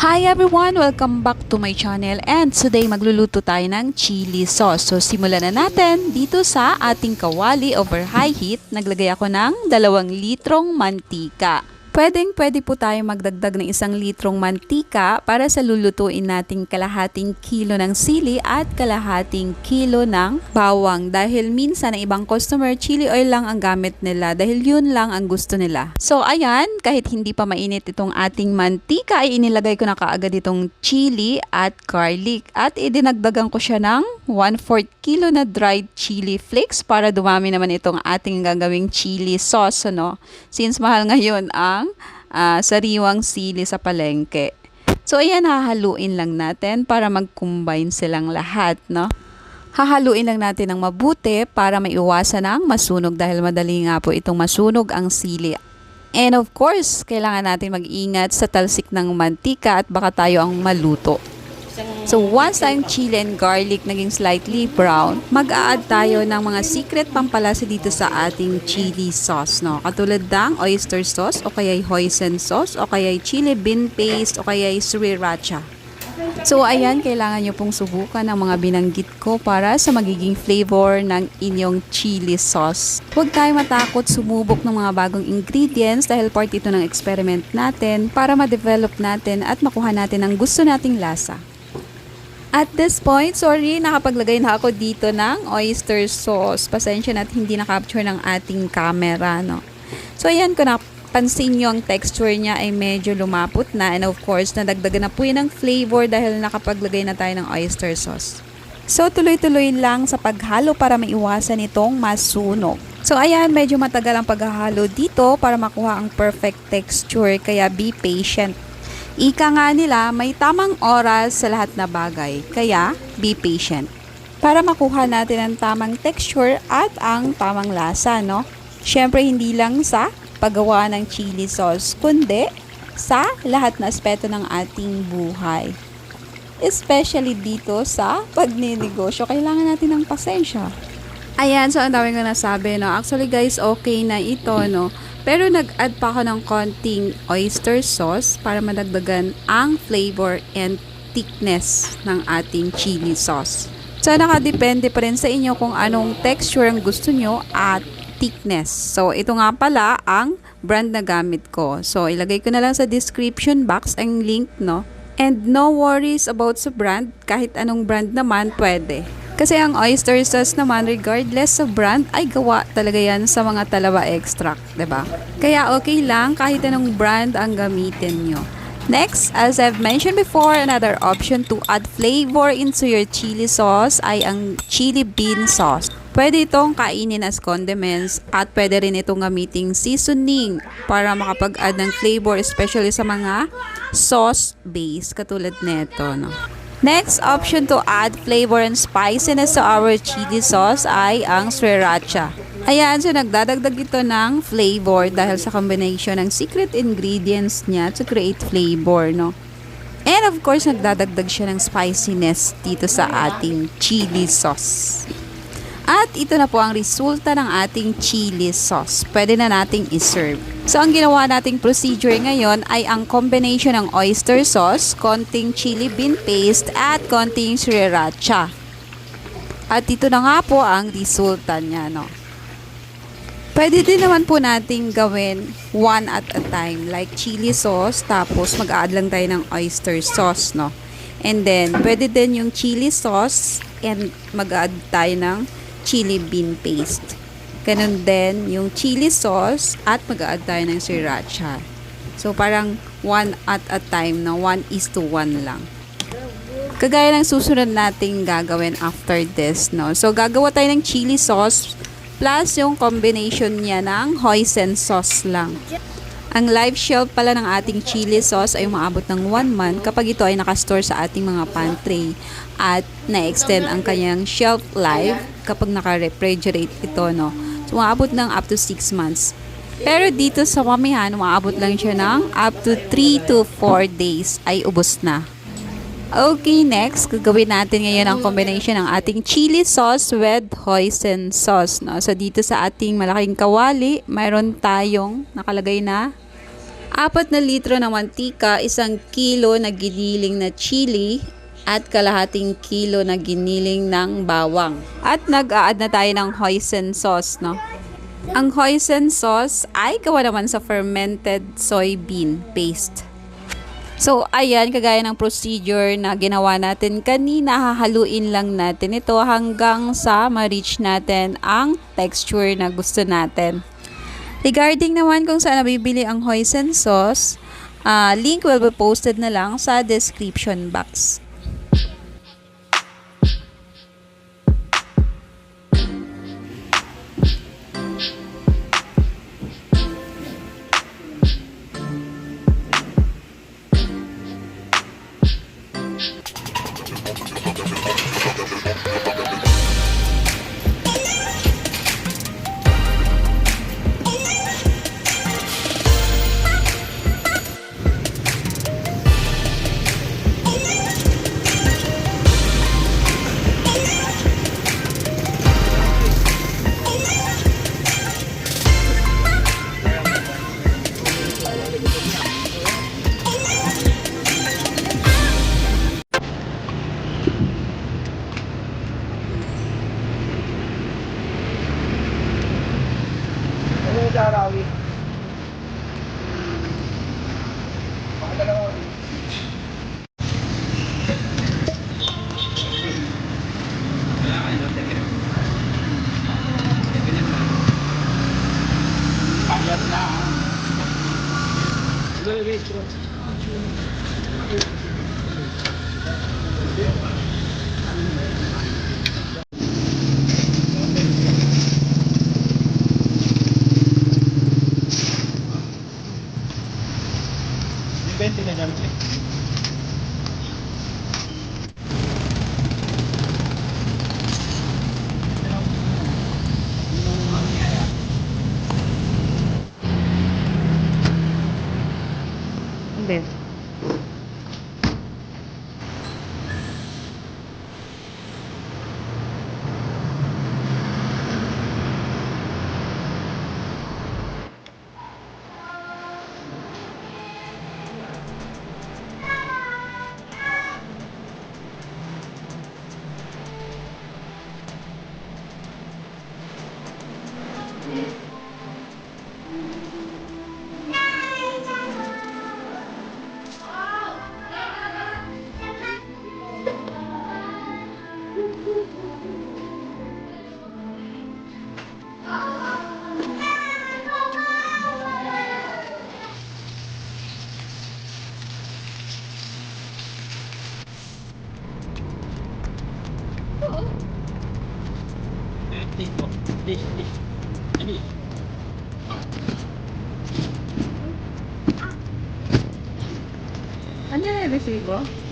Hi everyone! Welcome back to my channel and today magluluto tayo ng chili sauce. So simulan na natin dito sa ating kawali over high heat. Naglagay ako ng 2 litrong mantika. Pwede po tayo magdagdag ng 1 litrong mantika para sa lulutuin nating kalahating kilo ng sili at kalahating kilo ng bawang. Dahil minsan ang ibang customer, chili oil lang ang gamit nila dahil yun lang ang gusto nila. So ayan, kahit hindi pa mainit itong ating mantika, ay inilagay ko na kaagad itong chili at garlic. At idinagdagan ko siya ng 1/4 kilo na dried chili flakes para dumami naman itong ating gagawing chili sauce. Since mahal ngayon ang sariwang sili sa palengke. So ayan, hahaluin lang natin para mag-combine silang lahat, no? Hahaluin lang natin ng mabuti para maiwasan ang masunog dahil madali nga po itong masunog ang sili. And of course, kailangan natin mag-ingat sa talsik ng mantika at baka tayo ang maluto. So once ang chili and garlic naging slightly brown, mag-a-add tayo ng mga secret pampalasa dito sa ating chili sauce, no? Katulad ng oyster sauce o kaya hoisin sauce o kaya chili bean paste o kaya sriracha. So ayan, kailangan nyo pong subukan ang mga binanggit ko para sa magiging flavor ng inyong chili sauce. Huwag tayo matakot sumubok ng mga bagong ingredients dahil part ito ng experiment natin para ma-develop natin at makuha natin ang gusto nating lasa. At this point, nakapaglagay na ako dito ng oyster sauce. Pasensya na at hindi na-capture ng ating camera, no? So ayan, kung napansin nyo ang texture niya ay medyo lumapot na. And of course, nadagdagan na po yun ng flavor dahil nakapaglagay na tayo ng oyster sauce. So tuloy-tuloy lang sa paghalo para maiwasan itong masunog. So ayan, medyo matagal ang paghahalo dito para makuha ang perfect texture, kaya be patient. Ika nga nila, may tamang oras sa lahat na bagay, kaya be patient. Para makuha natin ang tamang texture at ang tamang lasa, no? Syempre hindi lang sa paggawa ng chili sauce, kundi sa lahat na aspeto ng ating buhay. Especially dito sa pagninegosyo, kailangan natin ng pasensya. Ayan, so ang dami ko nasabi, no? Actually guys, okay na ito, no? Pero nag-add pa ako ng konting oyster sauce para madagdagan ang flavor and thickness ng ating chili sauce. So nakadepende pa rin sa inyo kung anong texture ang gusto nyo at thickness. So ito nga pala ang brand na gamit ko. So ilagay ko na lang sa description box ang link, no? And no worries about sa brand, kahit anong brand naman pwede. Kasi ang oyster sauce naman, regardless sa brand, ay gawa talaga yan sa mga Talawa extract, 'di ba? Kaya okay lang kahit anong brand ang gamitin nyo. Next, as I've mentioned before, another option to add flavor into your chili sauce ay ang chili bean sauce. Pwede itong kainin as condiments at pwede rin itong gamiting seasoning para makapag-add ng flavor, especially sa mga sauce base katulad nito, no? Next option to add flavor and spiciness to our chili sauce ay ang sriracha. Ayan, so nagdadagdag ito ng flavor dahil sa combination ng secret ingredients niya to create flavor, no? And of course, nagdadagdag siya ng spiciness dito sa ating chili sauce. At ito na po ang resulta ng ating chili sauce. Pwede na nating iserve. So ang ginawa nating procedure ngayon ay ang combination ng oyster sauce, konting chili bean paste at konting sriracha. At ito na nga po ang resulta niya, no? Pwede din naman po nating gawin one at a time, like chili sauce, tapos mag-add lang tayo ng oyster sauce, no? And then, pwede din yung chili sauce and mag-add tayo ng chili bean paste. Ganun din yung chili sauce at mag-add tayo ng sriracha. So, parang one at a time, no? 1:1 lang. Kagaya ng susunod nating gagawin after this, no? So, gagawa tayo ng chili sauce plus yung combination niya ng hoisin sauce lang. Ang live shelf pala ng ating chili sauce ay umaabot ng 1 month kapag ito ay nakastore sa ating mga pantry at na-extend ang kanyang shelf life kapag naka-refrigerate ito, no? So, umaabot ng up to 6 months. Pero dito sa Mamihan, umaabot lang siya ng up to 3 to 4 days ay ubos na. Okay, next, gagawin natin ngayon ang combination ng ating chili sauce with hoisin sauce, no? So, dito sa ating malaking kawali, mayroon tayong nakalagay na 4 litro ng mantika, 1 kilo na giniling na chili, at kalahating kilo na giniling ng bawang. At nag-a-add na tayo ng hoisin sauce, no? Ang hoisin sauce ay gawa naman sa fermented soybean paste. So, ayan, kagaya ng procedure na ginawa natin kanina, hahaluin lang natin ito hanggang sa ma-reach natin ang texture na gusto natin. Regarding naman kung saan nabibili ang hoisin sauce, link will be posted na lang sa description box. Arawi. Payat na. Bente na dyan. Hindi. Ano yung resibo?